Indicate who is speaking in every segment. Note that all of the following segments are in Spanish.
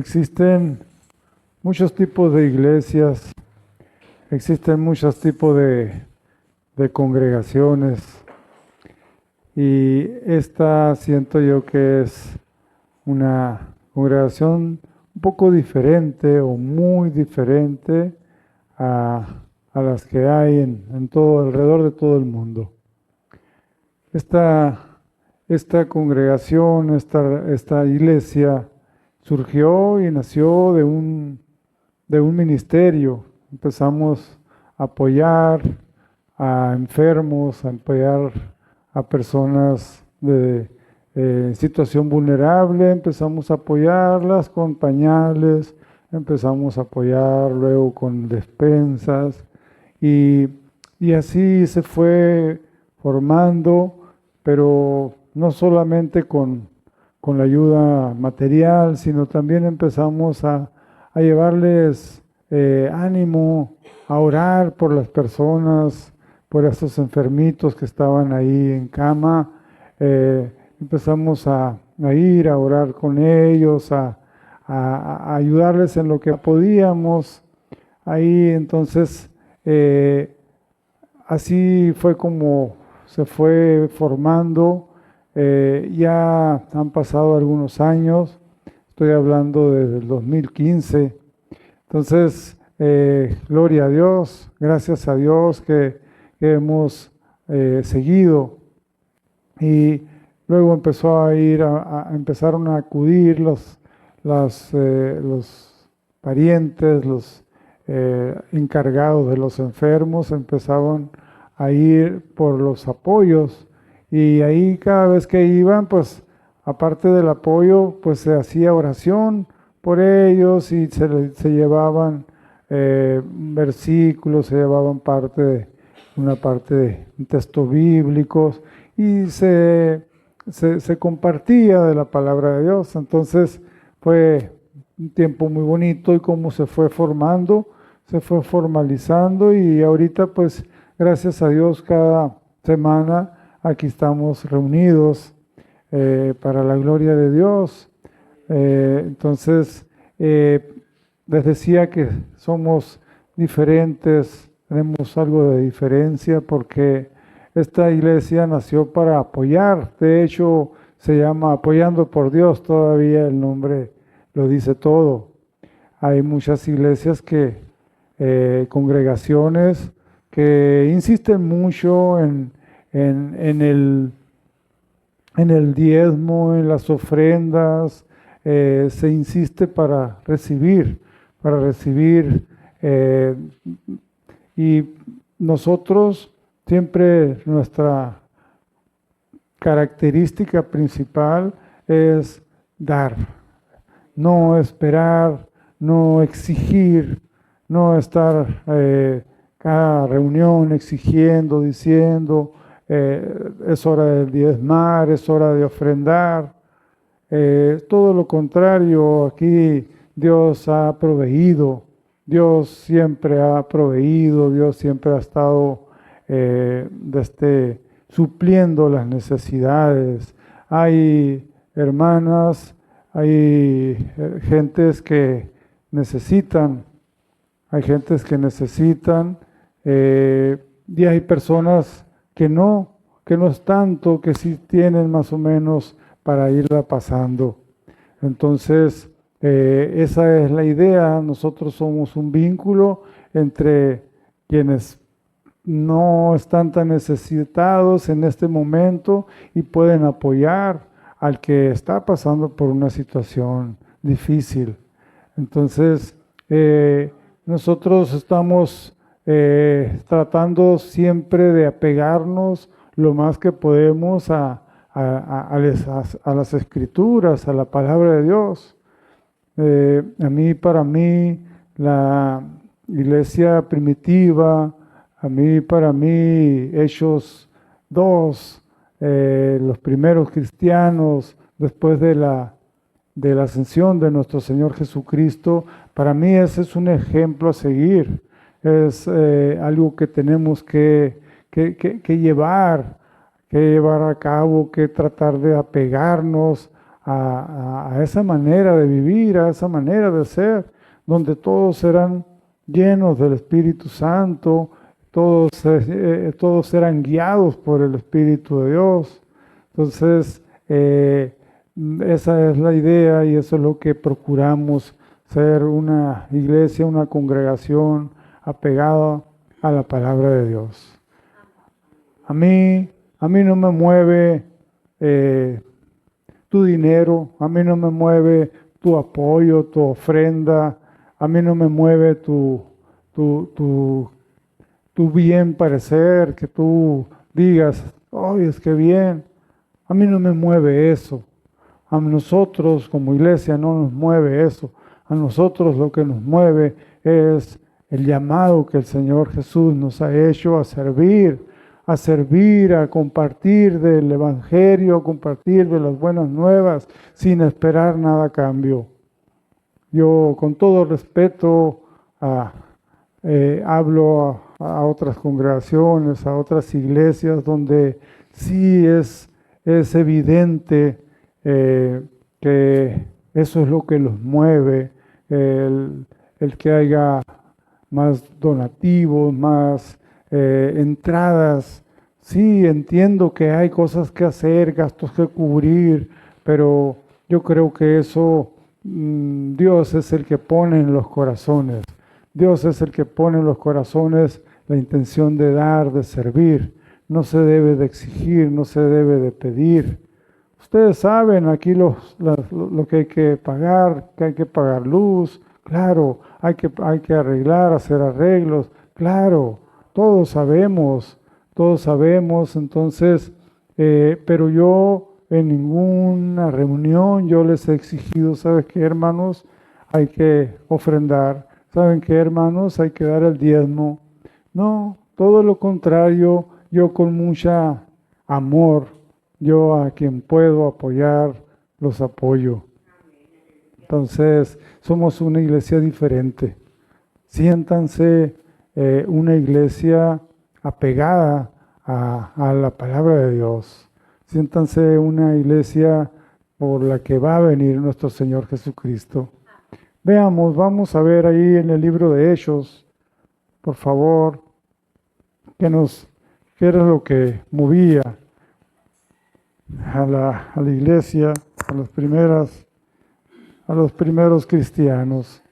Speaker 1: existen muchos tipos de iglesias, existen muchos tipos de congregaciones y esta siento yo que es una congregación un poco diferente o muy diferente a, a las que hay en todo, alrededor de todo el mundo. Esta congregación, esta iglesia surgió y nació de un ministerio. Empezamos a apoyar a enfermos, a apoyar a personas en situación vulnerable, empezamos a apoyarlas con pañales, empezamos a apoyar luego con despensas y, y así se fue formando, pero no solamente con la ayuda material, sino también empezamos a llevarles ánimo, a orar por las personas, por esos enfermitos que estaban ahí en cama. Empezamos a ir a orar con ellos, a ayudarles en lo que podíamos. Ahí entonces, así fue como se fue formando. Ya han pasado algunos años, estoy hablando desde el 2015. Entonces, gloria a Dios, gracias a Dios que hemos seguido. Y luego empezó a ir, empezaron a acudir los parientes, los encargados de los enfermos, empezaban a ir por los apoyos. Y ahí cada vez que iban, pues aparte del apoyo, pues se hacía oración por ellos y se llevaban versículos, se llevaban una parte de textos bíblicos y se compartía de la palabra de Dios. Entonces fue un tiempo muy bonito y cómo se fue formando, se fue formalizando y ahorita pues gracias a Dios cada semana aquí estamos reunidos para la gloria de Dios. Entonces, les decía que somos diferentes, tenemos algo de diferencia porque esta iglesia nació para apoyar. De hecho, se llama Apoyando por Dios, todavía el nombre lo dice todo. Hay muchas iglesias congregaciones que insisten mucho en el diezmo, en las ofrendas, se insiste para recibir, y nosotros siempre nuestra característica principal es dar, no esperar, no exigir, no estar cada reunión exigiendo, diciendo, es hora de diezmar, es hora de ofrendar. Todo lo contrario, aquí Dios ha proveído, Dios siempre ha proveído, Dios siempre ha estado supliendo las necesidades. Hay hermanas, hay gentes que necesitan, y hay personas que no es tanto, que sí tienen más o menos para irla pasando. Entonces, esa es la idea. Nosotros somos un vínculo entre quienes no están tan necesitados en este momento y pueden apoyar al que está pasando por una situación difícil. Entonces, nosotros estamos tratando siempre de apegarnos lo más que podemos a las escrituras, a la palabra de Dios. Para mí, la iglesia primitiva, para mí, Hechos 2, los primeros cristianos, después de la ascensión de nuestro Señor Jesucristo, para mí ese es un ejemplo a seguir. Es algo que tenemos que llevar a cabo, que tratar de apegarnos a esa manera de vivir, a esa manera de ser, donde todos serán llenos del Espíritu Santo, todos serán guiados por el Espíritu de Dios. Entonces, esa es la idea y eso es lo que procuramos, ser una iglesia, una congregación apegada a la palabra de Dios. A mí no me mueve tu dinero, a mí no me mueve tu apoyo, tu ofrenda, a mí no me mueve tu bien parecer, que tú digas, ¡ay, es que bien! A mí no me mueve eso. A nosotros como iglesia no nos mueve eso. A nosotros lo que nos mueve es el llamado que el Señor Jesús nos ha hecho a servir, a compartir del Evangelio, a compartir de las buenas nuevas, sin esperar nada a cambio. Yo con todo respeto hablo a otras congregaciones, a otras iglesias donde sí es evidente que eso es lo que los mueve, el que haya más donativos, más entradas. Sí, entiendo que hay cosas que hacer, gastos que cubrir, pero yo creo que eso Dios es el que pone en los corazones. Dios es el que pone en los corazones la intención de dar, de servir. No se debe de exigir, no se debe de pedir. Ustedes saben aquí lo que hay que pagar luz, claro, hay que arreglar, hacer arreglos, claro, todos sabemos, entonces, pero yo en ninguna reunión yo les he exigido, ¿sabes qué, hermanos? Hay que ofrendar, ¿saben qué, hermanos? Hay que dar el diezmo. No, todo lo contrario, yo con mucha amor, yo a quien puedo apoyar, los apoyo. Entonces, somos una iglesia diferente. Siéntanse una iglesia apegada a la palabra de Dios. Siéntanse una iglesia por la que va a venir nuestro Señor Jesucristo. Veamos, vamos a ver ahí en el libro de Hechos, por favor, qué era lo que movía a la iglesia, a los primeros cristianos.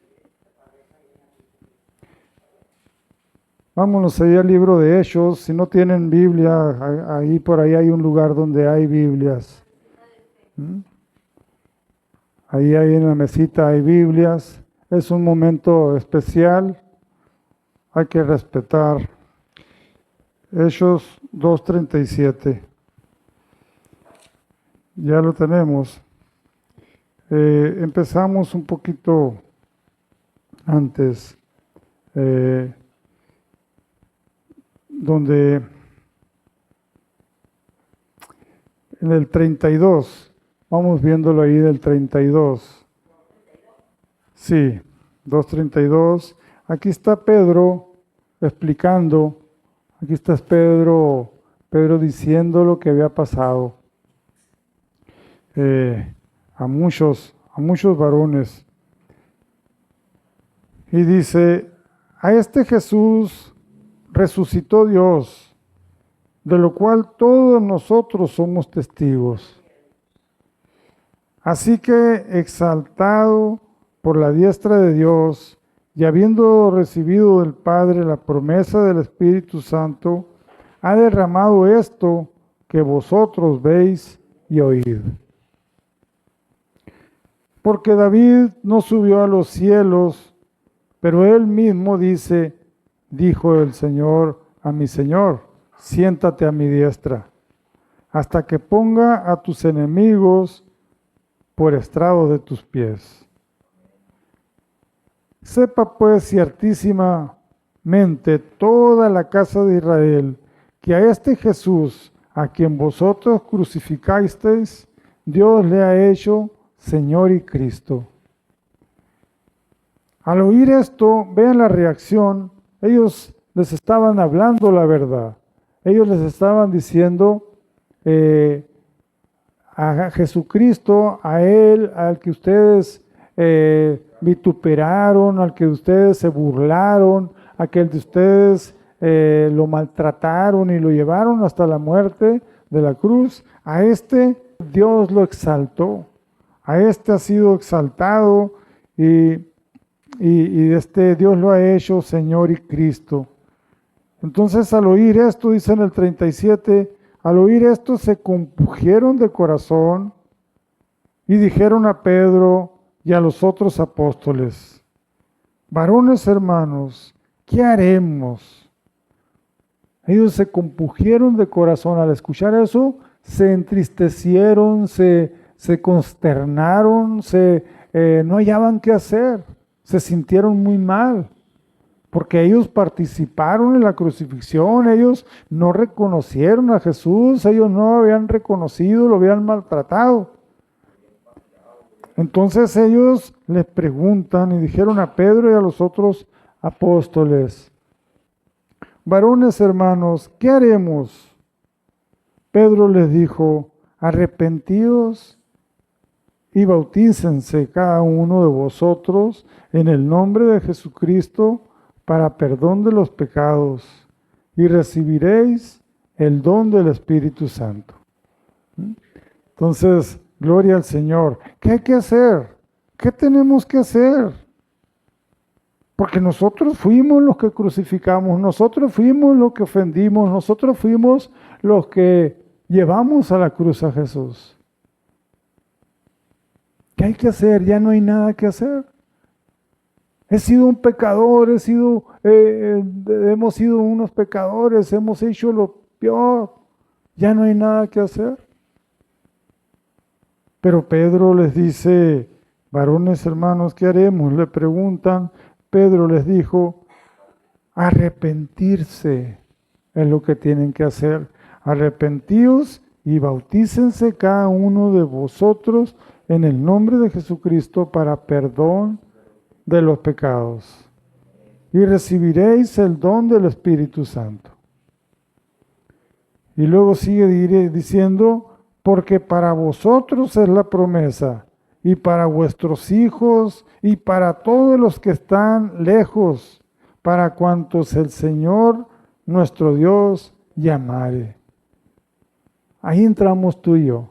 Speaker 1: Vámonos ahí al libro de Hechos. Si no tienen Biblia, ahí por ahí hay un lugar donde hay Biblias. Ahí en la mesita hay Biblias. Es un momento especial. Hay que respetar. Hechos 2:37. Ya lo tenemos. Empezamos un poquito antes, donde en el 32, vamos viéndolo ahí del 32. Sí, 2:32. Aquí está Pedro explicando, aquí está Pedro diciendo lo que había pasado. A muchos varones. Y dice, a este Jesús resucitó Dios, de lo cual todos nosotros somos testigos. Así que, exaltado por la diestra de Dios, y habiendo recibido del Padre la promesa del Espíritu Santo, ha derramado esto que vosotros veis y oíd. Porque David no subió a los cielos, pero él mismo dijo el Señor a mi Señor, siéntate a mi diestra, hasta que ponga a tus enemigos por estrado de tus pies. Sepa pues ciertísimamente toda la casa de Israel, que a este Jesús, a quien vosotros crucificasteis, Dios le ha hecho Señor y Cristo. Al oír esto, vean la reacción. Ellos les estaban hablando la verdad. Ellos les estaban diciendo, a Jesucristo, a Él, al que ustedes vituperaron, al que ustedes se burlaron, a que de ustedes lo maltrataron y lo llevaron hasta la muerte de la cruz, a este Dios lo exaltó, a este ha sido exaltado y este Dios lo ha hecho Señor y Cristo. Entonces al oír esto, dice en el 37, al oír esto se compungieron de corazón y dijeron a Pedro y a los otros apóstoles: varones hermanos, ¿qué haremos? Ellos se compungieron de corazón. Al escuchar eso, se entristecieron, se consternaron, no hallaban qué hacer, se sintieron muy mal, porque ellos participaron en la crucifixión, ellos no reconocieron a Jesús, ellos no lo habían reconocido, lo habían maltratado. Entonces ellos les preguntan y dijeron a Pedro y a los otros apóstoles: varones hermanos, ¿qué haremos? Pedro les dijo: arrepentíos y bautícense cada uno de vosotros en el nombre de Jesucristo para perdón de los pecados, y recibiréis el don del Espíritu Santo. Entonces, gloria al Señor. ¿Qué hay que hacer? ¿Qué tenemos que hacer? Porque nosotros fuimos los que crucificamos, nosotros fuimos los que ofendimos, nosotros fuimos los que llevamos a la cruz a Jesús. ¿Qué hay que hacer? Ya no hay nada que hacer. He sido un pecador, hemos sido unos pecadores, hemos hecho lo peor. Ya no hay nada que hacer. Pero Pedro les dice: varones hermanos, ¿qué haremos? Le preguntan. Pedro les dijo: arrepentirse es lo que tienen que hacer. Arrepentíos y bautícense cada uno de vosotros en el nombre de Jesucristo para perdón de los pecados, y recibiréis el don del Espíritu Santo. Y luego sigue diciendo: porque para vosotros es la promesa, y para vuestros hijos, y para todos los que están lejos, para cuantos el Señor nuestro Dios llamare. Ahí entramos tú y yo.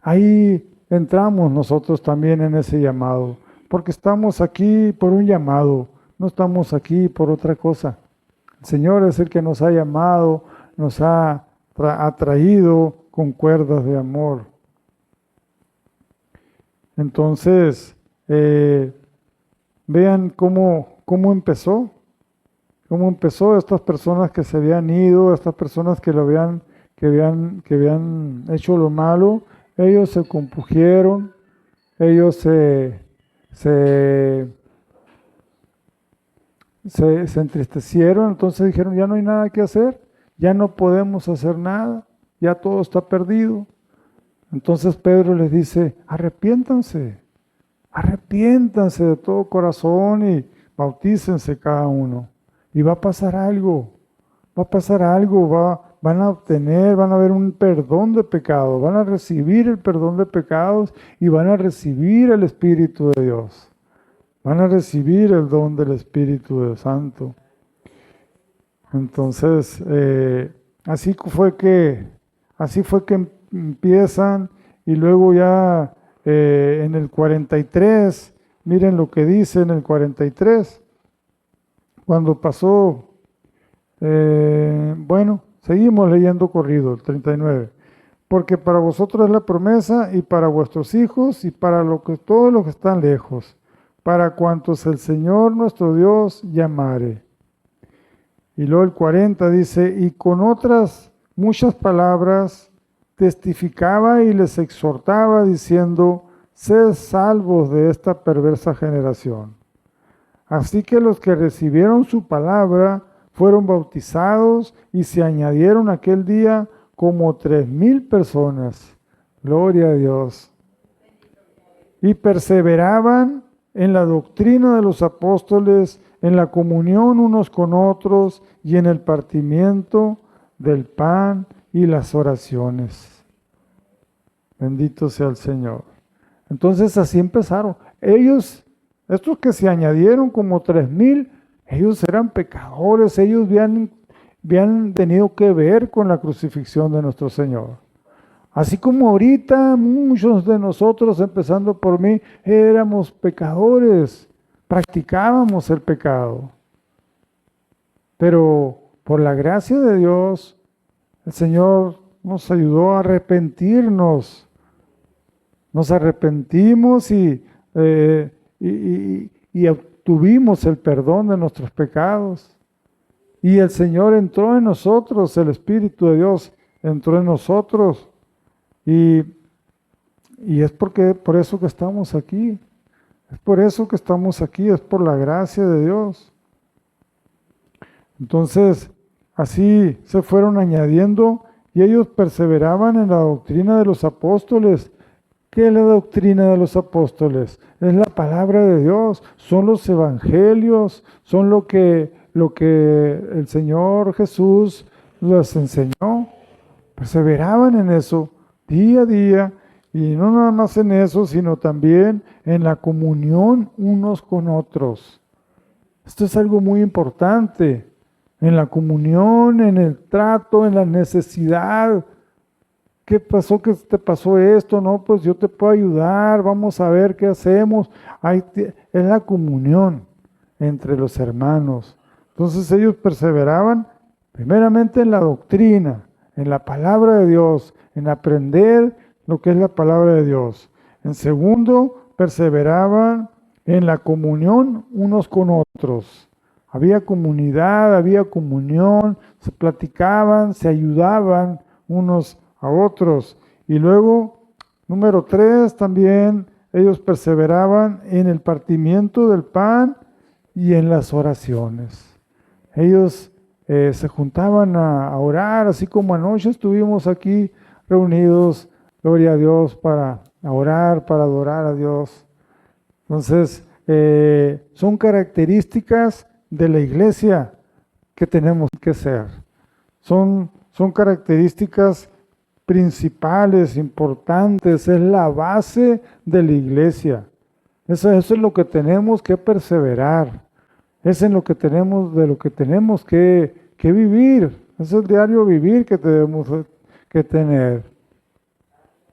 Speaker 1: Ahí entramos nosotros también en ese llamado, porque estamos aquí por un llamado, no estamos aquí por otra cosa. El Señor es el que nos ha llamado, nos ha atraído con cuerdas de amor. Entonces, vean cómo empezó estas personas que se habían ido, estas personas que habían hecho lo malo. Ellos se compungieron, ellos se entristecieron, entonces dijeron: ya no hay nada que hacer, ya no podemos hacer nada, ya todo está perdido. Entonces Pedro les dice: arrepiéntanse de todo corazón y bautícense cada uno. Y va a pasar algo, van a ver un perdón de pecados, van a recibir el perdón de pecados y van a recibir el Espíritu de Dios. Van a recibir el don del Espíritu Santo. Entonces, así fue que empiezan, y luego ya en el 43, miren lo que dice en el 43, cuando pasó, seguimos leyendo corrido, el 39. Porque para vosotros es la promesa, y para vuestros hijos, y para todos los que están lejos, para cuantos el Señor nuestro Dios llamare. Y luego el 40 dice: y con otras muchas palabras testificaba y les exhortaba, diciendo: sed salvos de esta perversa generación. Así que los que recibieron su palabra fueron bautizados, y se añadieron aquel día como 3,000 personas. Gloria a Dios. Y perseveraban en la doctrina de los apóstoles, en la comunión unos con otros, y en el partimiento del pan y las oraciones. Bendito sea el Señor. Entonces así empezaron. Estos que se añadieron como 3,000, ellos eran pecadores, ellos habían tenido que ver con la crucifixión de nuestro Señor. Así como ahorita muchos de nosotros, empezando por mí, éramos pecadores, practicábamos el pecado. Pero por la gracia de Dios, el Señor nos ayudó a arrepentirnos. Nos arrepentimos y obtuvimos el perdón de nuestros pecados. Y el Señor entró en nosotros, el Espíritu de Dios entró en nosotros. Y es por eso que estamos aquí. Es por eso que estamos aquí, es por la gracia de Dios. Entonces, así se fueron añadiendo y ellos perseveraban en la doctrina de los apóstoles. ¿Qué es la doctrina de los apóstoles? Es la palabra de Dios, son los evangelios, son lo que el Señor Jesús les enseñó. Perseveraban en eso día a día, y no nada más en eso, sino también en la comunión unos con otros. Esto es algo muy importante, en la comunión, en el trato, en la necesidad. ¿Qué pasó? ¿Qué te pasó esto? No, pues yo te puedo ayudar, vamos a ver qué hacemos. Es la comunión entre los hermanos. Entonces ellos perseveraban primeramente en la doctrina, en la palabra de Dios, en aprender lo que es la palabra de Dios. En segundo, perseveraban en la comunión unos con otros. Había comunidad, había comunión, se platicaban, se ayudaban unos a otros. Y luego, número 3, también ellos perseveraban en el partimiento del pan y en las oraciones. Ellos se juntaban a orar, así como anoche estuvimos aquí reunidos, gloria a Dios, para orar, para adorar a Dios. Entonces, son características de la iglesia que tenemos que ser. Son características principales, importantes, es la base de la iglesia. Eso es lo que tenemos que perseverar. Es en lo que tenemos que vivir. Es el diario vivir que tenemos que tener,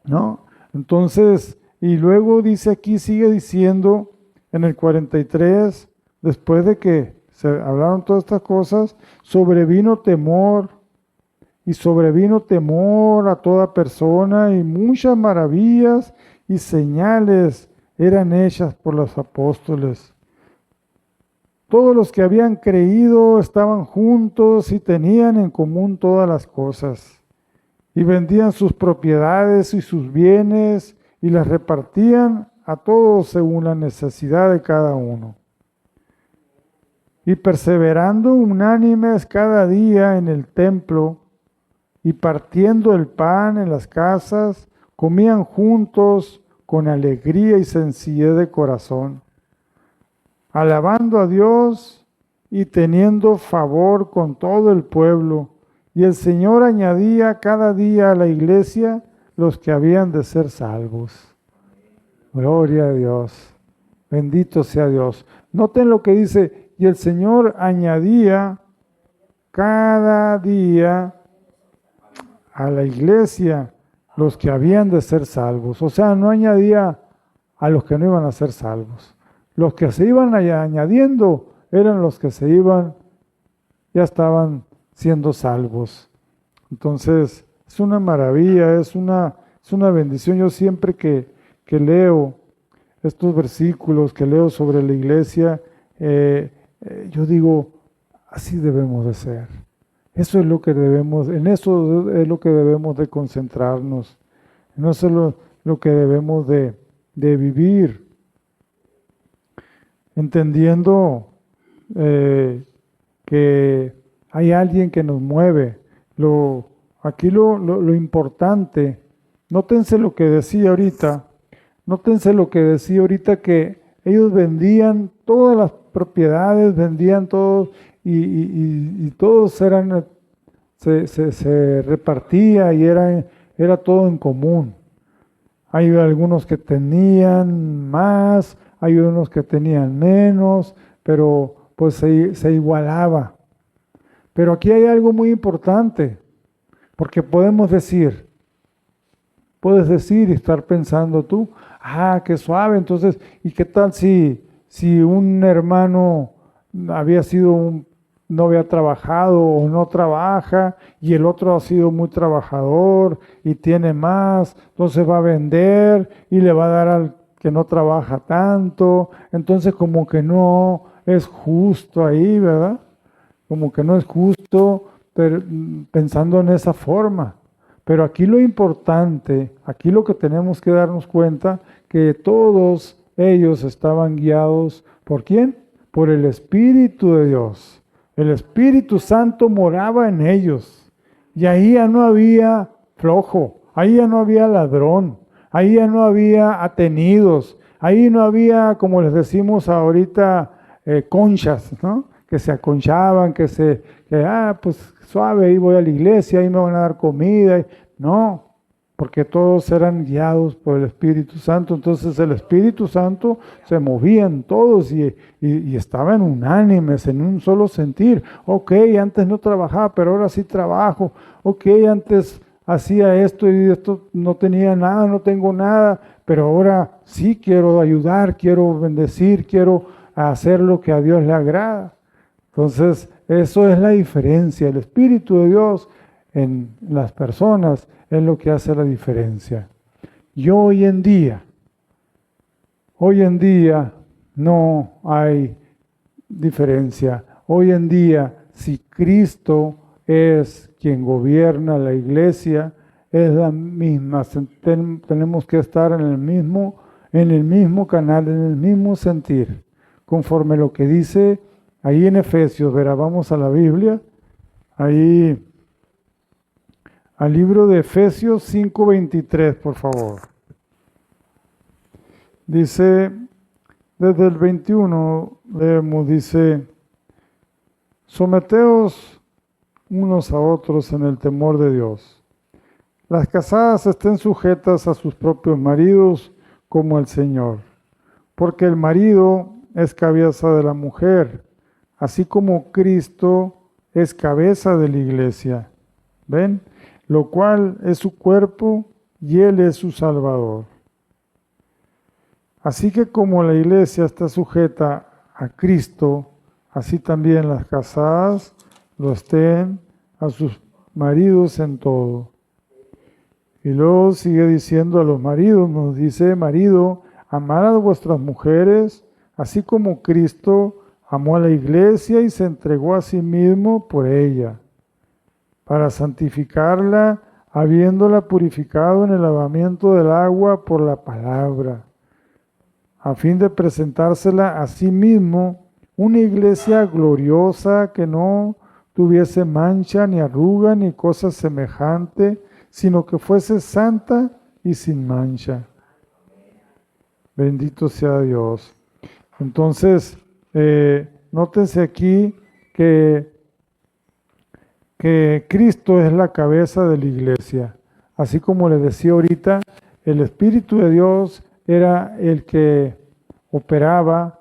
Speaker 1: ¿no? Entonces, y luego dice aquí, sigue diciendo en el 43, después de que se hablaron todas estas cosas, sobrevino temor a toda persona, y muchas maravillas y señales eran hechas por los apóstoles. Todos los que habían creído estaban juntos y tenían en común todas las cosas, y vendían sus propiedades y sus bienes y las repartían a todos según la necesidad de cada uno. Y perseverando unánimes cada día en el templo y partiendo el pan en las casas, comían juntos con alegría y sencillez de corazón, alabando a Dios y teniendo favor con todo el pueblo. Y el Señor añadía cada día a la iglesia los que habían de ser salvos. Gloria a Dios. Bendito sea Dios. Noten lo que dice, y el Señor añadía cada día a la iglesia los que habían de ser salvos. O sea, no añadía a los que no iban a ser salvos. Los que se iban añadiendo eran los que ya estaban siendo salvos. Entonces, es una maravilla, es una bendición. Yo siempre que leo estos versículos, que leo sobre la iglesia, yo digo, así debemos de ser. Eso es lo que en eso es lo que debemos de concentrarnos. En eso es lo que debemos de vivir. Entendiendo que hay alguien que nos mueve. Aquí lo importante, nótense lo que decía ahorita, que ellos vendían todas las propiedades, vendían todo y todos se repartía y era todo en común. Hay algunos que tenían más, hay unos que tenían menos, pero pues se igualaba. Pero aquí hay algo muy importante, porque puedes decir y estar pensando tú, qué suave, entonces, ¿y qué tal si un hermano no había trabajado o no trabaja y el otro ha sido muy trabajador y tiene más, entonces va a vender y le va a dar al que no trabaja tanto, entonces como que no es justo ahí, ¿verdad? Como que no es justo pensando en esa forma. Pero aquí lo importante, aquí lo que tenemos que darnos cuenta, que todos ellos estaban guiados ¿por quién? Por el Espíritu de Dios. El Espíritu Santo moraba en ellos. Y ahí ya no había flojo, ahí ya no había ladrón, ahí ya no había atenidos, ahí no había, como les decimos ahorita, conchas, ¿no? Que se aconchaban, pues suave, ahí voy a la iglesia, ahí me van a dar comida. No, porque todos eran guiados por el Espíritu Santo. Entonces el Espíritu Santo se movía en todos y estaban unánimes, en un solo sentir. Ok, antes no trabajaba, pero ahora sí trabajo. Ok, antes hacía esto y esto no tenía nada, no tengo nada, pero ahora sí quiero ayudar, quiero bendecir, quiero hacer lo que a Dios le agrada. Entonces, eso es la diferencia. El Espíritu de Dios en las personas es lo que hace la diferencia. Y hoy en día no hay diferencia. Hoy en día, si Cristo es quien gobierna la iglesia, es la misma. Tenemos que estar en el mismo canal, en el mismo sentir, conforme lo que dice ahí en Efesios. Verá, vamos a la Biblia, ahí al libro de Efesios 5:23, por favor. Dice, desde el 21 leemos, dice, someteos unos a otros en el temor de Dios. Las casadas estén sujetas a sus propios maridos como el Señor, porque el marido es cabeza de la mujer, así como Cristo es cabeza de la iglesia. ¿Ven? Lo cual es su cuerpo y Él es su Salvador. Así que como la iglesia está sujeta a Cristo, así también las casadas lo estén a sus maridos en todo. Y luego sigue diciendo a los maridos, nos dice, marido, amad a vuestras mujeres, así como Cristo amó a la iglesia y se entregó a sí mismo por ella, para santificarla, habiéndola purificado en el lavamiento del agua por la palabra, a fin de presentársela a sí mismo una iglesia gloriosa que no tuviese mancha, ni arruga, ni cosa semejante, sino que fuese santa y sin mancha. Bendito sea Dios. Entonces, nótense aquí que Cristo es la cabeza de la iglesia. Así como les decía ahorita, el Espíritu de Dios era el que operaba,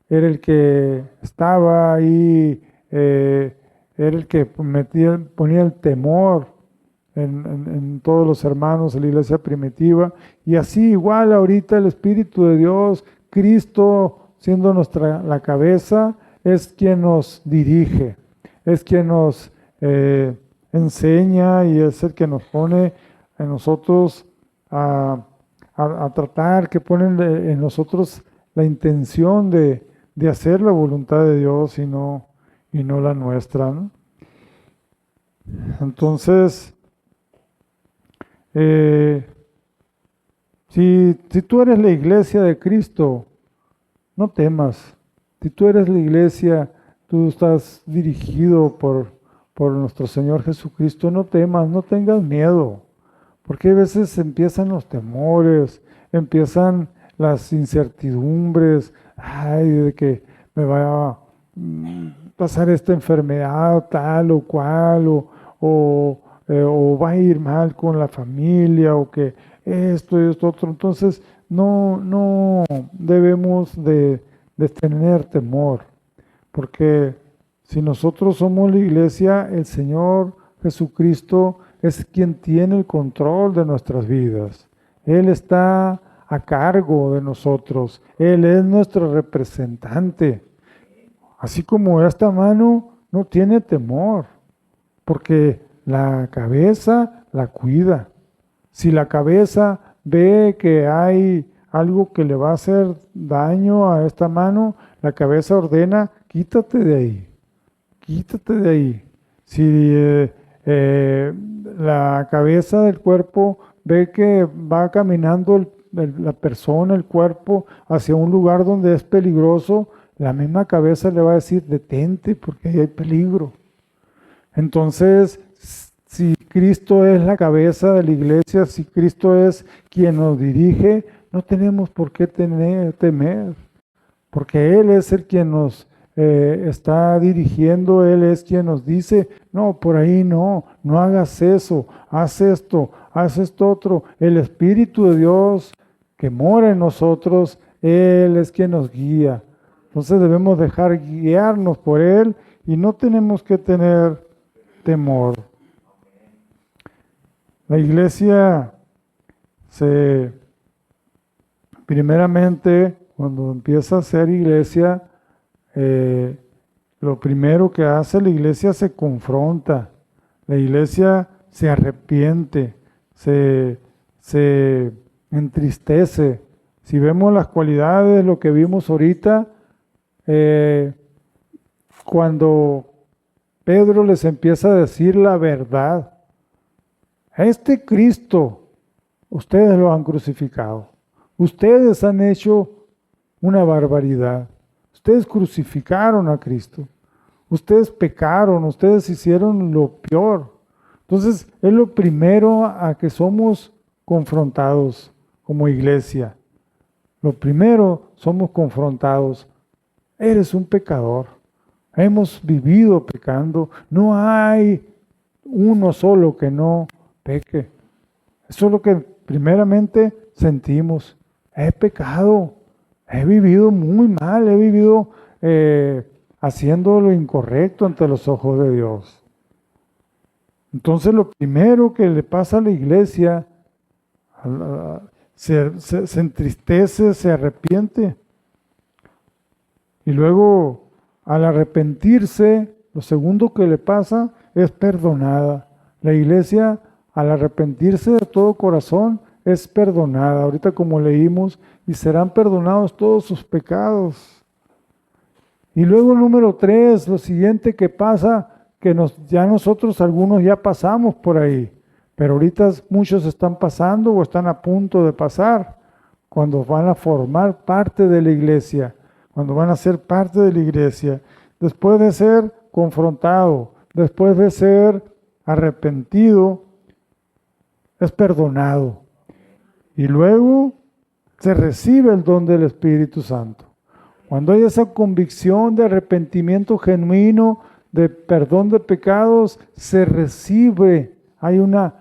Speaker 1: era el que estaba ahí, era el que ponía el temor en todos los hermanos de la iglesia primitiva. Y así igual ahorita el Espíritu de Dios, Cristo siendo la cabeza, es quien nos dirige, es quien nos enseña y es el que nos pone en nosotros a tratar, que pone en nosotros la intención de hacer la voluntad de Dios y no la nuestra, ¿no? Entonces, si tú eres la iglesia de Cristo, no temas. Si tú eres la iglesia, tú estás dirigido por nuestro Señor Jesucristo, no temas, no tengas miedo, porque a veces empiezan los temores, empiezan las incertidumbres, de que me va a pasar esta enfermedad tal o cual, o va a ir mal con la familia, o que esto y esto otro. Entonces, no debemos de tener temor, porque si nosotros somos la iglesia, el Señor Jesucristo es quien tiene el control de nuestras vidas. Él está a cargo de nosotros. Él es nuestro representante. Así como esta mano no tiene temor, porque la cabeza la cuida. Si la cabeza ve que hay algo que le va a hacer daño a esta mano, la cabeza ordena, quítate de ahí, quítate de ahí. Si la cabeza del cuerpo ve que va caminando la persona, el cuerpo, hacia un lugar donde es peligroso, la misma cabeza le va a decir, detente porque ahí hay peligro. Entonces, si Cristo es la cabeza de la iglesia, si Cristo es quien nos dirige, no tenemos por qué temer, porque Él es el quien nos está dirigiendo, Él es quien nos dice, no, por ahí no hagas eso, haz esto otro. El Espíritu de Dios que mora en nosotros, Él es quien nos guía. Entonces debemos dejar guiarnos por Él y no tenemos que tener temor. La iglesia primeramente, cuando empieza a ser iglesia, lo primero que hace la iglesia se confronta, la iglesia se arrepiente, se entristece. Si vemos las cualidades de lo que vimos ahorita, cuando Pedro les empieza a decir la verdad, a este Cristo ustedes lo han crucificado, ustedes han hecho una barbaridad. Ustedes crucificaron a Cristo. Ustedes pecaron, ustedes hicieron lo peor. Entonces, es lo primero a que somos confrontados como iglesia. Lo primero, somos confrontados. Eres un pecador. Hemos vivido pecando. No hay uno solo que no peque. Eso es lo que primeramente sentimos. He pecado. He vivido muy mal, he vivido haciendo lo incorrecto ante los ojos de Dios. Entonces lo primero que le pasa a la iglesia, se entristece, se arrepiente. Y luego al arrepentirse, lo segundo que le pasa es perdonada. La iglesia al arrepentirse de todo corazón es perdonada. Ahorita como leímos, y serán perdonados todos sus pecados. Y luego número 3, lo siguiente que pasa, que ya nosotros algunos ya pasamos por ahí, pero ahorita muchos están pasando o están a punto de pasar, cuando van a formar parte de la iglesia, cuando van a ser parte de la iglesia, después de ser confrontado, después de ser arrepentido, es perdonado. Y luego se recibe el don del Espíritu Santo. Cuando hay esa convicción de arrepentimiento genuino, de perdón de pecados, se recibe. Hay una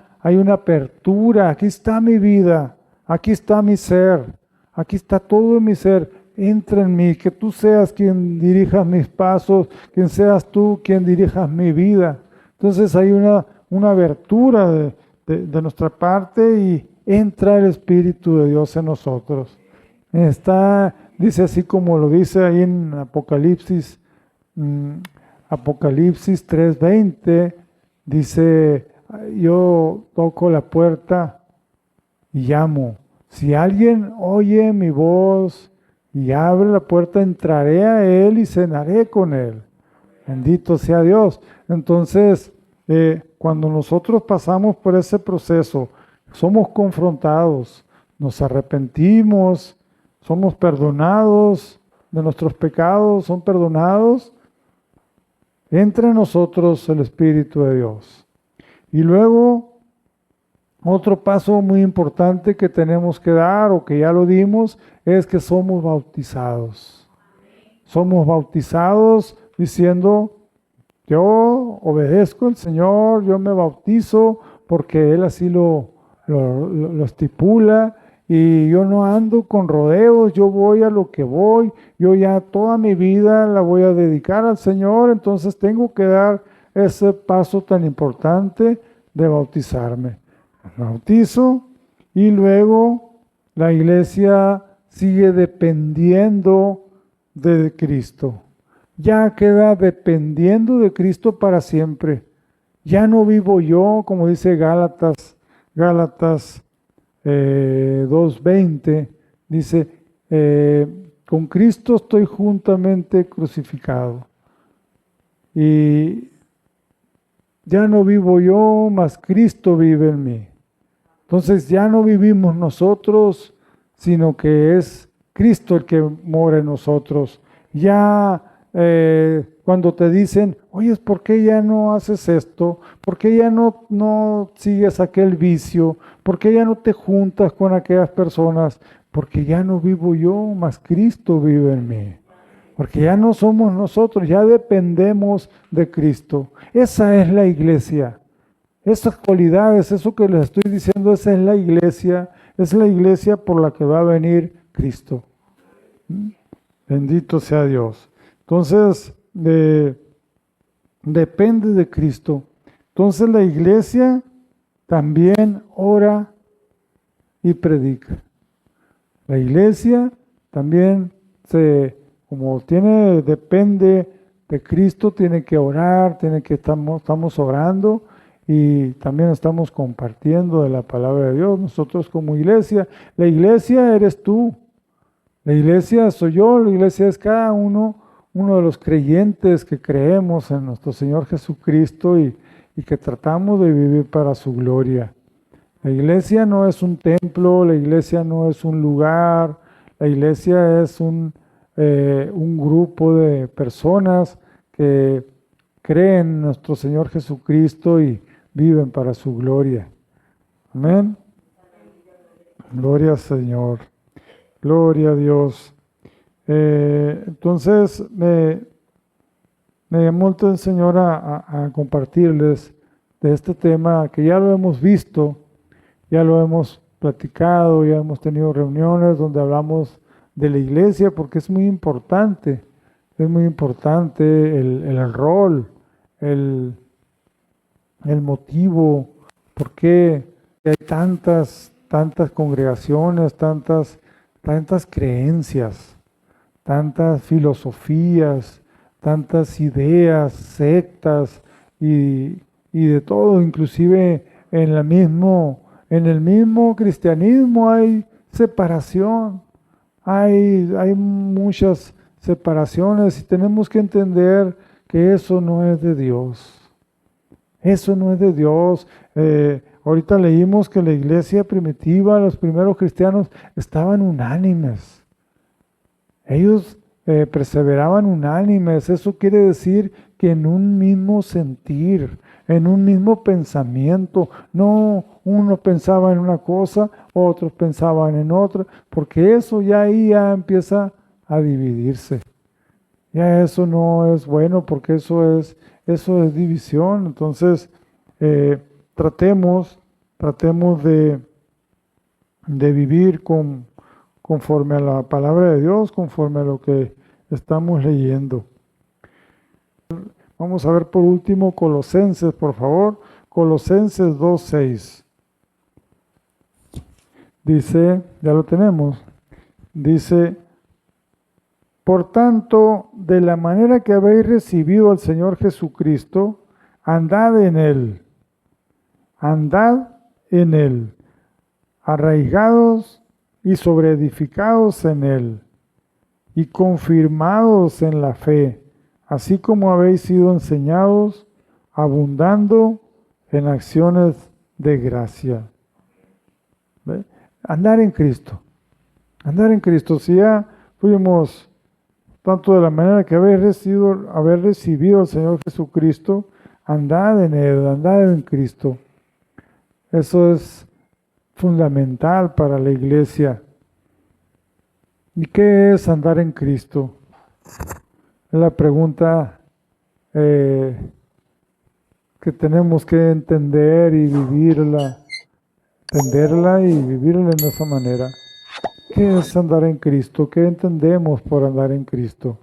Speaker 1: apertura. Aquí está mi vida, aquí está mi ser, aquí está todo mi ser. Entra en mí, que tú seas quien dirija mis pasos, quien seas tú quien dirijas mi vida. Entonces hay una abertura de nuestra parte y entra el Espíritu de Dios en nosotros. Dice así como lo dice ahí en Apocalipsis 3:20, dice, yo toco la puerta y llamo. Si alguien oye mi voz y abre la puerta, entraré a él y cenaré con él. Bendito sea Dios. Entonces, cuando nosotros pasamos por ese proceso, somos confrontados, nos arrepentimos, somos perdonados de nuestros pecados, son perdonados, entra en nosotros el Espíritu de Dios. Y luego, otro paso muy importante que tenemos que dar, o que ya lo dimos, es que somos bautizados. Somos bautizados diciendo, yo obedezco al Señor, yo me bautizo porque Él así lo lo estipula, y yo no ando con rodeos, yo voy a lo que voy, yo ya toda mi vida la voy a dedicar al Señor, entonces tengo que dar ese paso tan importante de bautizarme. Me bautizo y luego la iglesia sigue dependiendo de Cristo. Ya queda dependiendo de Cristo para siempre. Ya no vivo yo, como dice Gálatas 2:20, dice, con Cristo estoy juntamente crucificado. Y ya no vivo yo, mas Cristo vive en mí. Entonces ya no vivimos nosotros, sino que es Cristo el que mora en nosotros. Ya cuando te dicen, oye, ¿por qué ya no haces esto? ¿Por qué ya no sigues aquel vicio? ¿Por qué ya no te juntas con aquellas personas? Porque ya no vivo yo, mas Cristo vive en mí. Porque ya no somos nosotros, ya dependemos de Cristo. Esa es la iglesia. Esas cualidades, eso que les estoy diciendo, esa es la iglesia por la que va a venir Cristo. Bendito sea Dios. Entonces, depende de Cristo. Entonces la iglesia también ora y predica. La iglesia también depende de Cristo, tiene que orar, estamos orando y también estamos compartiendo de la palabra de Dios. Nosotros como iglesia, la iglesia eres tú, la iglesia soy yo, la iglesia es cada uno de los creyentes que creemos en nuestro Señor Jesucristo y que tratamos de vivir para su gloria. La iglesia no es un templo, la iglesia no es un lugar, la iglesia es un grupo de personas que creen en nuestro Señor Jesucristo y viven para su gloria. Amén. Gloria al Señor. Gloria a Dios. Entonces, me llamó el Señor a compartirles de este tema que ya lo hemos visto, ya lo hemos platicado, ya hemos tenido reuniones donde hablamos de la iglesia, porque es muy importante el rol, el motivo, por qué hay tantas congregaciones, tantas creencias, tantas filosofías, tantas ideas, sectas y de todo, inclusive en el mismo cristianismo hay separación, hay muchas separaciones y tenemos que entender que eso no es de Dios. Eso no es de Dios. Ahorita leímos que la iglesia primitiva, los primeros cristianos, estaban unánimes. Ellos perseveraban unánimes. Eso quiere decir que en un mismo sentir, en un mismo pensamiento. No, uno pensaba en una cosa, otros pensaban en otra, porque eso ya ahí ya empieza a dividirse. Ya eso no es bueno, porque eso es división. Entonces, tratemos de vivir conforme a la palabra de Dios, conforme a lo que estamos leyendo. Vamos a ver por último Colosenses, por favor. Colosenses 2:6. Dice, ya lo tenemos, dice, por tanto, de la manera que habéis recibido al Señor Jesucristo, andad en Él, arraigados y sobreedificados en Él, y confirmados en la fe, así como habéis sido enseñados, abundando en acciones de gracia. ¿Ve? Andar en Cristo. Si ya fuimos tanto de la manera que haber recibido al Señor Jesucristo, andad en Él, andad en Cristo. Eso es fundamental para la iglesia. ¿Y qué es andar en Cristo? Es la pregunta que tenemos que entender y vivirla entenderla y vivirla de esa manera. ¿Qué es andar en Cristo? ¿Qué entendemos por andar en Cristo?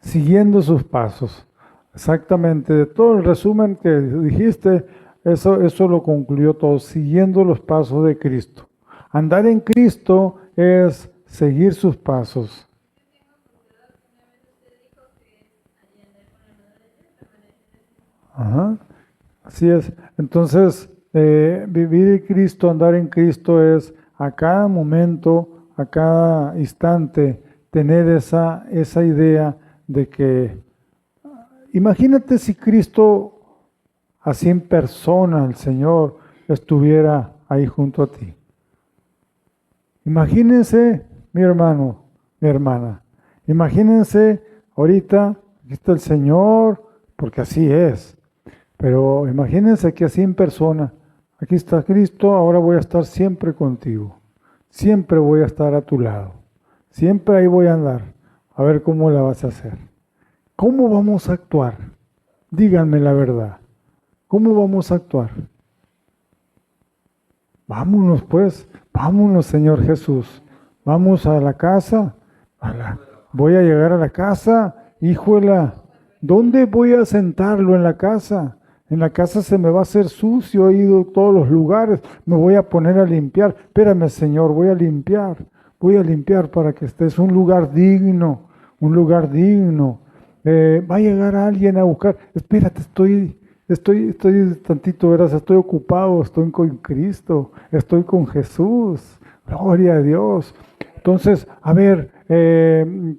Speaker 1: Siguiendo sus pasos. Exactamente, de todo el resumen que dijiste, eso lo concluyó todo, siguiendo los pasos de Cristo. Andar en Cristo es seguir sus pasos. Ajá, así es. Entonces, vivir en Cristo, andar en Cristo es a cada momento, a cada instante, tener esa idea de que, imagínate si Cristo, así en persona, el Señor, estuviera ahí junto a ti. Imagínense, mi hermano, mi hermana, imagínense ahorita, aquí está el Señor, porque así es, pero imagínense que así en persona, aquí está Cristo, ahora voy a estar siempre contigo, siempre voy a estar a tu lado, siempre ahí voy a andar, a ver cómo la vas a hacer. ¿Cómo vamos a actuar? Díganme la verdad, ¿cómo vamos a actuar? Vámonos pues, vámonos Señor Jesús, vamos a la casa, voy a llegar a la casa, híjola, ¿dónde voy a sentarlo en la casa? En la casa se me va a hacer sucio, he ido a todos los lugares, me voy a poner a limpiar, espérame Señor, voy a limpiar para que estés un lugar digno, un lugar digno. Va a llegar alguien a buscar, espérate, estoy tantito, verás, estoy ocupado, estoy con Cristo, estoy con Jesús, gloria a Dios. Entonces, a ver,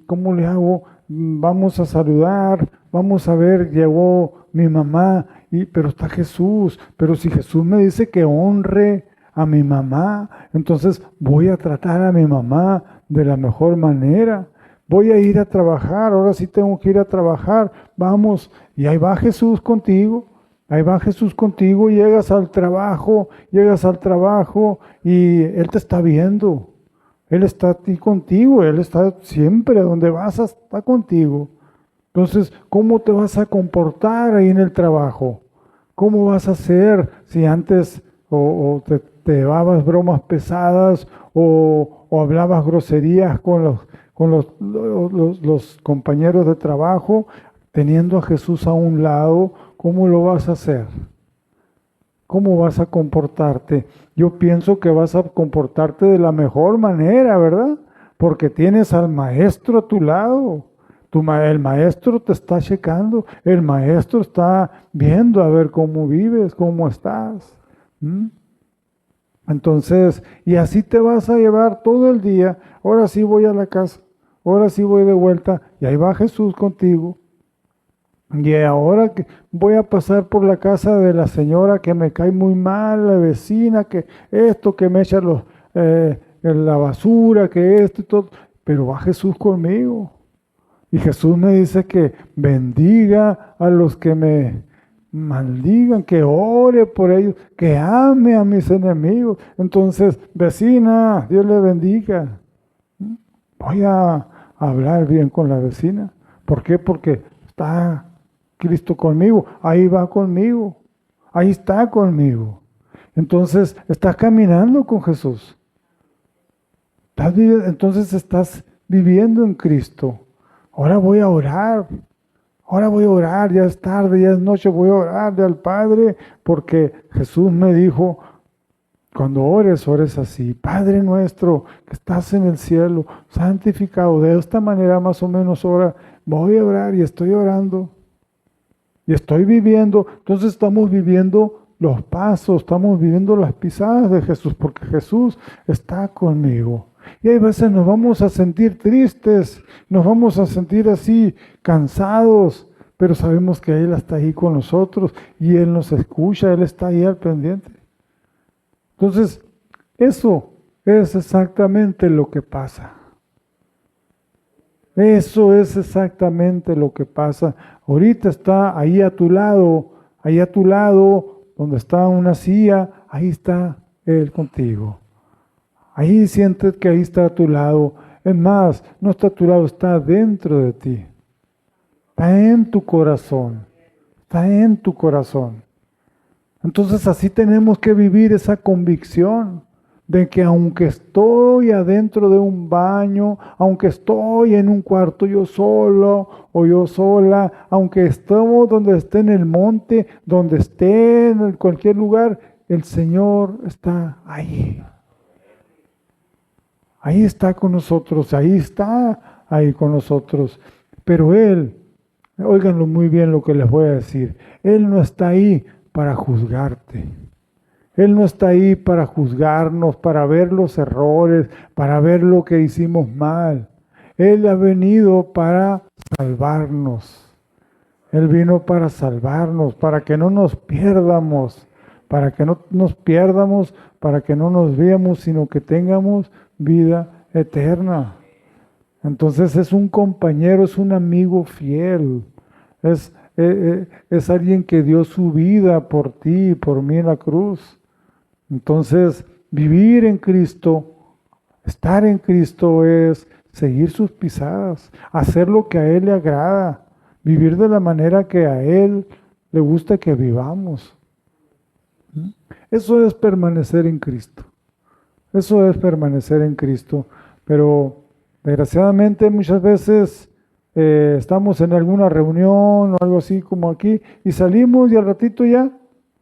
Speaker 1: ¿cómo le hago? Vamos a saludar, vamos a ver, llegó mi mamá, pero está Jesús, pero si Jesús me dice que honre a mi mamá, entonces voy a tratar a mi mamá de la mejor manera. Voy a ir a trabajar, ahora sí tengo que ir a trabajar, vamos, y ahí va Jesús contigo. Ahí va Jesús contigo, llegas al trabajo y Él te está viendo. Él está a ti contigo, Él está siempre donde vas, está contigo. Entonces, ¿cómo te vas a comportar ahí en el trabajo? ¿Cómo vas a hacer si antes o te llevabas bromas pesadas o hablabas groserías con los compañeros de trabajo, teniendo a Jesús a un lado? ¿Cómo lo vas a hacer? ¿Cómo vas a comportarte? Yo pienso que vas a comportarte de la mejor manera, ¿verdad? Porque tienes al maestro a tu lado. El maestro te está checando, el maestro está viendo a ver cómo vives, cómo estás. ¿Mm? Entonces, y así te vas a llevar todo el día. Ahora sí voy a la casa, ahora sí voy de vuelta, y ahí va Jesús contigo. Y ahora que voy a pasar por la casa de la señora que me cae muy mal, la vecina, que esto, que me echa la basura, que esto y todo, pero va Jesús conmigo. Y Jesús me dice que bendiga a los que me maldigan, que ore por ellos, que ame a mis enemigos. Entonces, vecina, Dios le bendiga. Voy a hablar bien con la vecina. ¿Por qué? Porque está Cristo conmigo, ahí va conmigo, ahí está conmigo. Entonces, estás caminando con Jesús. Entonces estás viviendo en Cristo. Ahora voy a orar. Ahora voy a orar, ya es tarde, ya es noche, voy a orarle al Padre, porque Jesús me dijo, cuando ores así, Padre nuestro que estás en el cielo, santificado, de esta manera más o menos ora, voy a orar y estoy orando. Y estoy viviendo, entonces estamos viviendo los pasos, estamos viviendo las pisadas de Jesús, porque Jesús está conmigo. Y hay veces nos vamos a sentir tristes, nos vamos a sentir así, cansados, pero sabemos que Él está ahí con nosotros y Él nos escucha, Él está ahí al pendiente. Entonces, eso es exactamente lo que pasa. Eso es exactamente lo que pasa. Ahorita está ahí a tu lado, donde está una silla, ahí está Él contigo. Ahí sientes que ahí está a tu lado. Es más, no está a tu lado, está dentro de ti. está en tu corazón, está en tu corazón. Entonces así tenemos que vivir esa convicción de que aunque estoy adentro de un baño, aunque estoy en un cuarto yo solo o yo sola, aunque estemos donde esté en el monte, donde esté en cualquier lugar, el Señor está ahí. Ahí está con nosotros, ahí está ahí con nosotros. Pero Él, óiganlo muy bien lo que les voy a decir, Él no está ahí para juzgarte. Él no está ahí para juzgarnos, para ver los errores, para ver lo que hicimos mal. Él ha venido para salvarnos. Él vino para salvarnos, para que no nos pierdamos, para que no nos pierdamos, para que no nos veamos, sino que tengamos vida eterna. Entonces es un compañero, es un amigo fiel, es alguien que dio su vida por ti y por mí en la cruz. Entonces, vivir en Cristo, estar en Cristo es seguir sus pisadas, hacer lo que a Él le agrada, vivir de la manera que a Él le gusta que vivamos. Eso es permanecer en Cristo. Eso es permanecer en Cristo. Pero desgraciadamente muchas veces estamos en alguna reunión o algo así como aquí y salimos y al ratito ya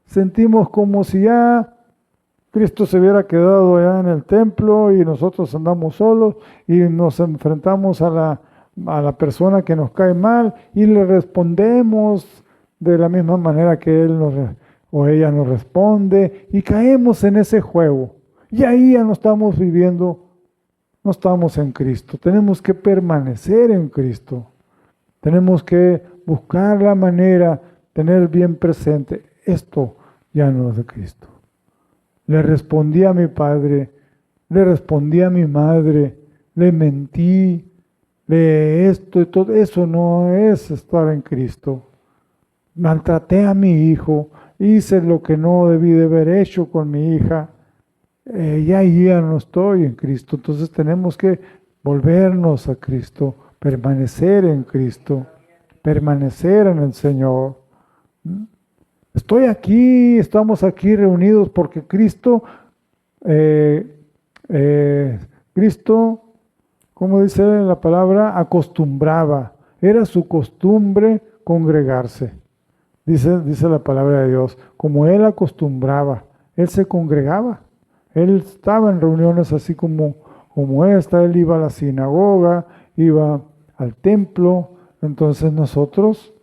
Speaker 1: sentimos como si ya Cristo se hubiera quedado allá en el templo y nosotros andamos solos y nos enfrentamos a la persona que nos cae mal y le respondemos de la misma manera que él o ella nos responde y caemos en ese juego. Y ahí ya no estamos viviendo, no estamos en Cristo. Tenemos que permanecer en Cristo. Tenemos que buscar la manera, tener bien presente, esto ya no es de Cristo. Le respondí a mi padre, le respondí a mi madre, le mentí, esto y todo. Eso no es estar en Cristo. Maltraté a mi hijo, hice lo que no debí de haber hecho con mi hija. Y ahí ya no estoy en Cristo. Entonces tenemos que volvernos a Cristo, permanecer en Cristo, permanecer en el Señor. Estoy aquí, estamos aquí reunidos porque Cristo, como dice la palabra, acostumbraba, era su costumbre congregarse. Dice la palabra de Dios, como Él acostumbraba, Él se congregaba. Él estaba en reuniones así como esta, Él iba a la sinagoga, iba al templo. Entonces nosotros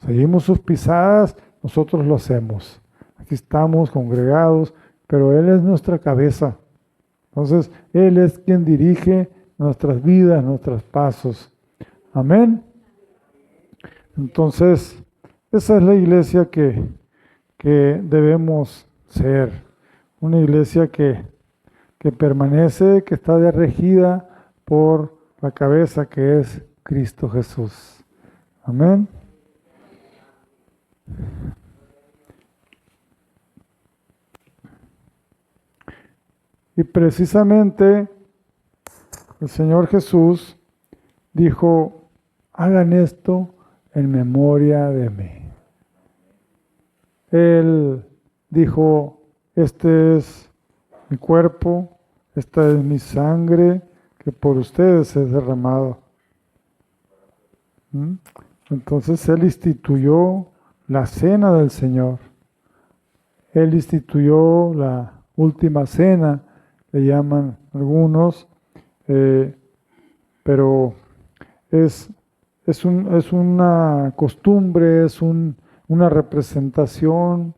Speaker 1: seguimos sus pisadas, nosotros lo hacemos. Aquí estamos congregados, pero Él es nuestra cabeza. Entonces, Él es quien dirige nuestras vidas, nuestros pasos. Amén. Entonces, esa es la iglesia que debemos ser. Una iglesia que permanece, que está regida por la cabeza que es Cristo Jesús. Amén. Y precisamente el Señor Jesús dijo, hagan esto en memoria de mí. Él dijo, este es mi cuerpo, esta es mi sangre que por ustedes es derramado. Entonces Él instituyó la cena del Señor. Él instituyó la última cena, le llaman algunos, pero es una costumbre, es una representación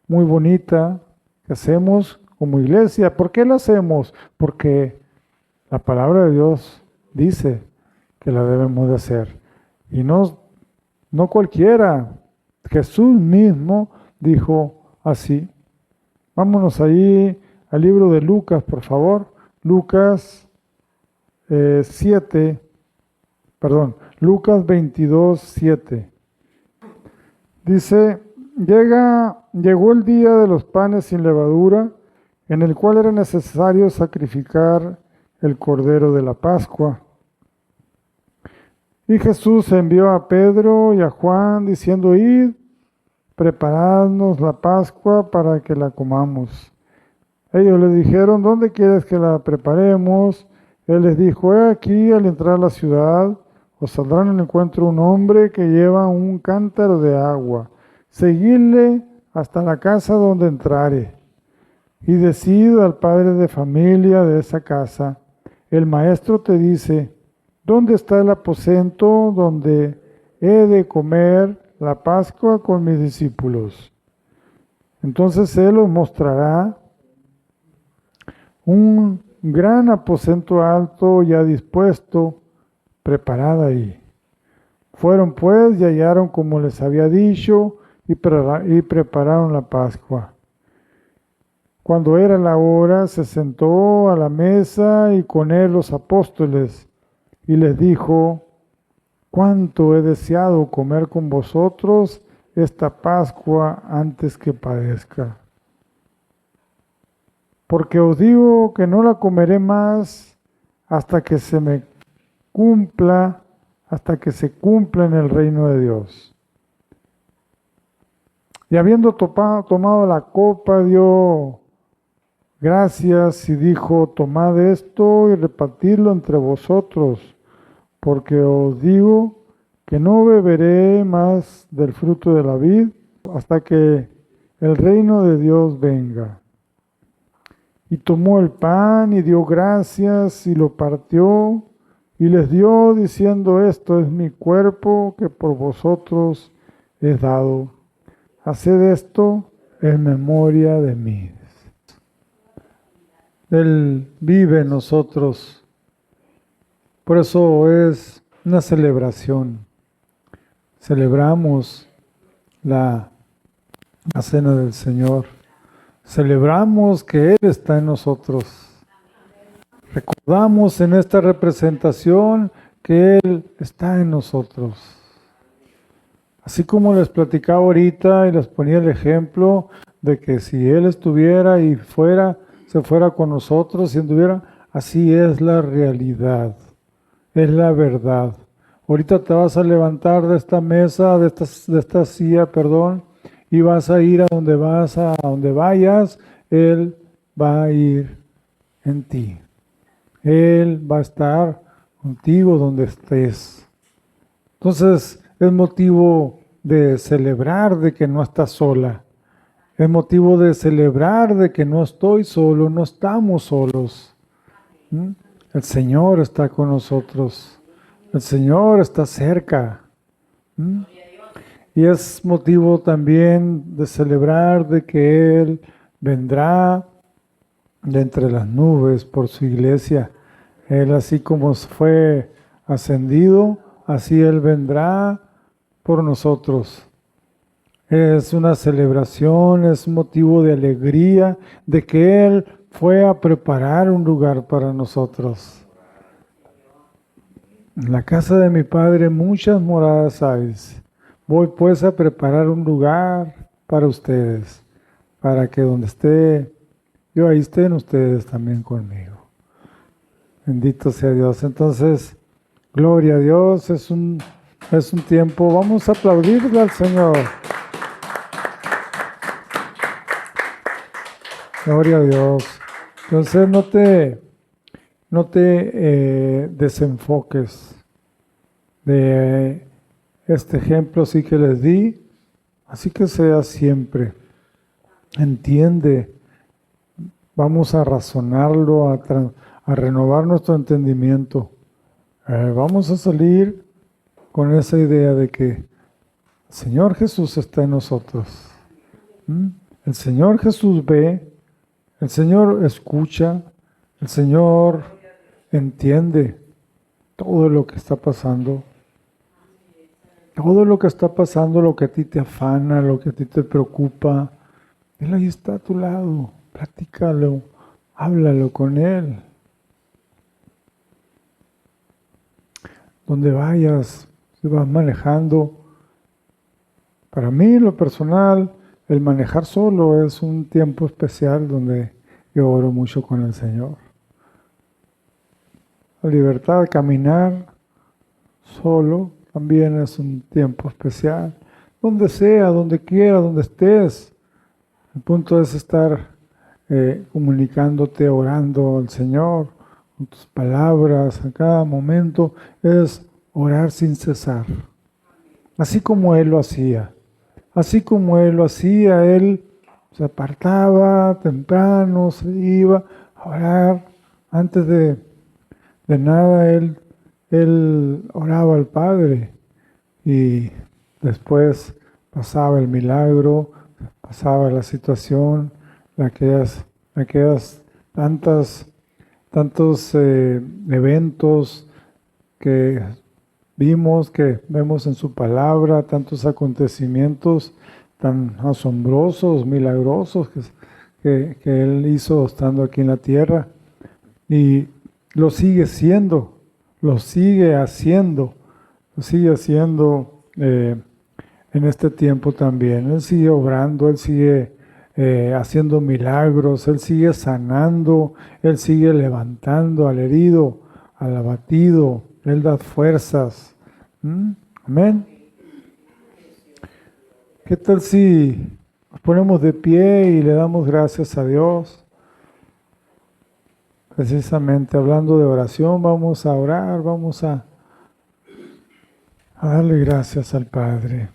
Speaker 1: muy bonita que hacemos como iglesia. ¿Por qué la hacemos? Porque la palabra de Dios dice que la debemos de hacer. Y no cualquiera. Jesús mismo dijo así. Vámonos ahí al libro de Lucas, por favor. Lucas 22:7. Dice, llegó el día de los panes sin levadura, en el cual era necesario sacrificar el cordero de la Pascua. Y Jesús envió a Pedro y a Juan diciendo, id, preparadnos la Pascua para que la comamos. Ellos le dijeron, ¿dónde quieres que la preparemos? Él les dijo, he aquí, al entrar a la ciudad, os saldrá en el encuentro un hombre que lleva un cántaro de agua. Seguidle hasta la casa donde entrare. Y decid al padre de familia de esa casa, el maestro te dice, ¿dónde está el aposento donde he de comer la Pascua con mis discípulos? Entonces él os mostrará un gran aposento alto ya dispuesto, preparado ahí. Fueron pues y hallaron como les había dicho y prepararon la Pascua. Cuando era la hora, se sentó a la mesa y con él los apóstoles y les dijo, cuánto he deseado comer con vosotros esta Pascua antes que padezca. Porque os digo que no la comeré más hasta que se me cumpla, hasta que se cumpla en el reino de Dios. Y habiendo tomado la copa, dio gracias y dijo, tomad esto y repartidlo entre vosotros, porque os digo que no beberé más del fruto de la vid hasta que el reino de Dios venga. Y tomó el pan y dio gracias y lo partió y les dio diciendo, esto es mi cuerpo que por vosotros es dado. Haced esto en memoria de mí. Él vive en nosotros. Por eso es una celebración. Celebramos la cena del Señor. Celebramos que Él está en nosotros. Recordamos en esta representación que Él está en nosotros. Así como les platicaba ahorita y les ponía el ejemplo de que si Él estuviera y se fuera con nosotros, si anduviera, así es la realidad, es la verdad. Ahorita te vas a levantar de esta mesa, de esta silla, y vas a ir a donde vayas, Él va a ir en ti. Él va a estar contigo donde estés. Entonces, es motivo de celebrar de que no estás sola. Es motivo de celebrar de que no estoy solo, no estamos solos. El Señor está con nosotros. El Señor está cerca. Y es motivo también de celebrar de que Él vendrá de entre las nubes por su iglesia. Él, así como fue ascendido, así Él vendrá por nosotros. Es una celebración, es motivo de alegría de que Él fue a preparar un lugar para nosotros. En la casa de mi Padre muchas moradas hay. Voy pues a preparar un lugar para ustedes, para que donde esté yo, ahí estén ustedes también conmigo. Bendito sea Dios. Entonces, gloria a Dios, es un tiempo, vamos a aplaudirle al Señor. Gloria a Dios. Entonces no te desenfoques de este ejemplo sí que les di, así que sea siempre. Entiende, vamos a razonarlo, a renovar nuestro entendimiento. Vamos a salir con esa idea de que el Señor Jesús está en nosotros. El Señor Jesús ve, el Señor escucha, el Señor entiende todo lo que está pasando. Todo lo que está pasando, lo que a ti te afana, lo que a ti te preocupa, Él ahí está a tu lado. Platícalo, háblalo con Él. Donde vayas, si vas manejando. Para mí, en lo personal, el manejar solo es un tiempo especial donde yo oro mucho con el Señor. La libertad de caminar solo, también es un tiempo especial. Donde sea, donde quiera, donde estés. El punto es estar comunicándote, orando al Señor, con tus palabras, a cada momento, es orar sin cesar. Así como Él lo hacía. Así como Él lo hacía, Él se apartaba temprano, se iba a orar. Antes de nada, él oraba al Padre y después pasaba el milagro, pasaba la situación, aquellas tantos eventos que que vemos en su palabra, tantos acontecimientos tan asombrosos, milagrosos que Él hizo estando aquí en la tierra. Y lo sigue siendo, lo sigue haciendo, lo sigue haciendo en este tiempo también. Él sigue obrando, Él sigue haciendo milagros, Él sigue sanando, Él sigue levantando al herido, al abatido, Él da fuerzas. Amén. ¿Qué tal si nos ponemos de pie y le damos gracias a Dios? Precisamente hablando de oración, vamos a orar, vamos a darle gracias al Padre.